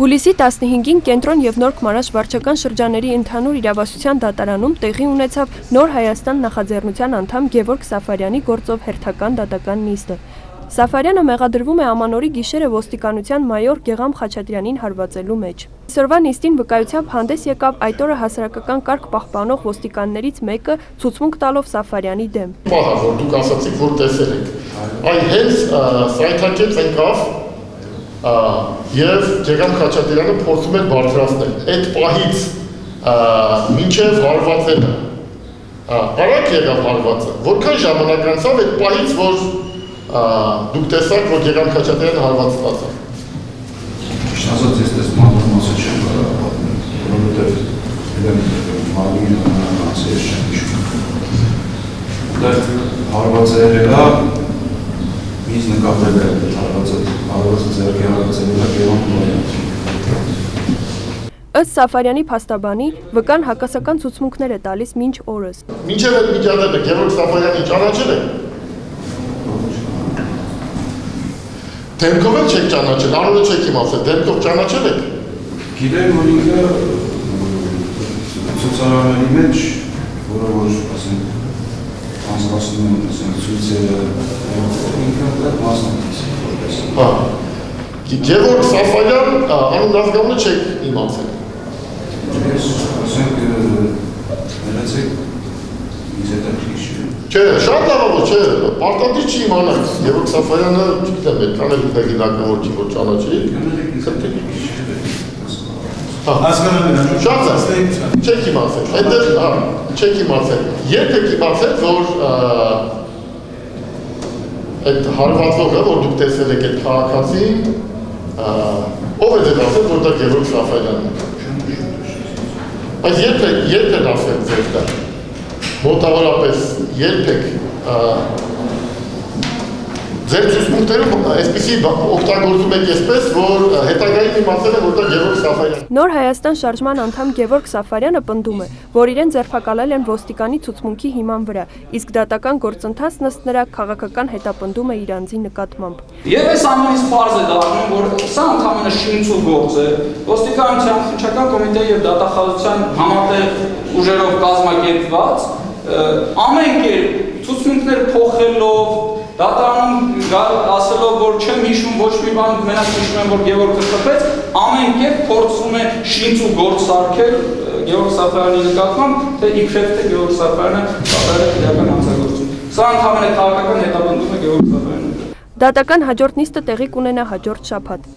Հուլիսի 15-ին Կենտրոն և Նոր Քմարաշ վարչական շրջանների ընդհանուր իրավասության դատարանում տեղի ունեցավ Նոր Հայաստան նախաձեռնության անդամ Գևորգ Սաֆարյանի գործով հերթական դատական նիստը։ Սաֆարյանը մեղադրվում է ամանորի գիշերը ոստիկանության մայոր Գեղամ Խաչատրյանին հարվածելու մեջ։ Այսօրվա նիստին վկայությամբ հանդես եկավ այդ օրը հասարակական կարգ պահպանող ոստիկաններից մեկը ցուցմունք տալով Սաֆարյանի դեմ։ Պահա, որ դուք ասացիք, որ տեսել եք։ Այ հենց սայթակեց եկավ եւ Գեղամ Խաչատրյանը փորձում էր բարձրացնել։ Այդ պահից մինչև հարվածելը արագ եղավ հարվածը։ Որքան ժամանակ անցավ այդ պահից, որ դուք տեսաք, որ Գեղամ Խաչատրյանը հարված ստացավ։ Ճիշտ ասած, ես դες մասը չեմ կարող պատմել, որովհետեւ մարմինը անցել չեմ հիշում։ Դա հարվածը եղելա Ինձ նկատել է հարվածը ձեռքի հարվածելուլա Գևորգ Սաֆարյանը։ Ըստ Սաֆարյանի փաստաբանի, վկան հակասական ցուցմունքներ է տալիս մինչ օրս։ Մինչև այդ միջադեպը Գևորգ Սաֆարյանին ճանաչել եք։ Դեմքով էլ չեք ճանաչել, անունը չեք իմացել, դեմքով ճանաչել եք։ Գիտեմ, որ ինքը ցուցարարների մեջ, որը որ ասենք անձնասում են ցույցերը ինքը մասնակից։ Հա։ Գևորգ Սաֆարյան անուն ազգանունը չեք իմացել։ Ես ասենք ներեցեք ինձ հետաքրքիր չի։ Չէ, շատ լավ է, չէ, պարտադիր չի իմանալ։ Գևորգ Սաֆարյանը, չգիտեմ, այդքան էլ հեղինակավոր չի, որ ճանաչի։ Շատ է, չեք իմացել, այդտեղ չեք իմացել։ Երբ եք իմացել, որ այդ հարվածողը, որ դուք տեսել եք այդ քաղաքացին, ով է ձեզ ասել, որ դա Գևորգ Սաֆարյանն է։ Այս երբ եք ասել ձեզ դա։ Մոտավորապես երբ եք ձեր ցուցմունքներում այսպիսի օգտագործում եք այսպես, որ հետագայում իմացել է, որ դա Գևորգ Սաֆարյանն է։ Նոր Հայաստան շարժման անդամ Գևորգ Սաֆարյանը պնդում է, որ իրեն ձերբակալել են ոստիկանի ցուցմունքի հիման վրա, իսկ դատական գործընթացն ըստ նրա քաղաքական հետապնդում է իր անձի նկատմամբ։ Եվ այս ամենից պարզ է դառնում, որ սա ընդհանրապես շինություն գործ է, ոստիկանության քննչական կոմիտեի եւ դատախազության համատեղ ուժերով կազմակերպված, ամեն կերպ ցուցմունքներ փոխելով, դատարանում ասելով, որ չեմ հիշում ոչ մի բան, մենակ հիշում եմ, որ Գևորգը խփեց, ամեն կերպ փորձում է շինություն գործ սարքել Գևորգ Սաֆարյանի նկատմամբ, թե իբրև թե Գևորգ Սաֆարյանը կատարել է իրական հանցագործություն։ Սա ընդհանրապես քաղաքական հետապնդում է Գևորգ Սաֆարյանի։ Դատական հաջորդ նիստը տեղի կունենա հաջորդ շաբաթ։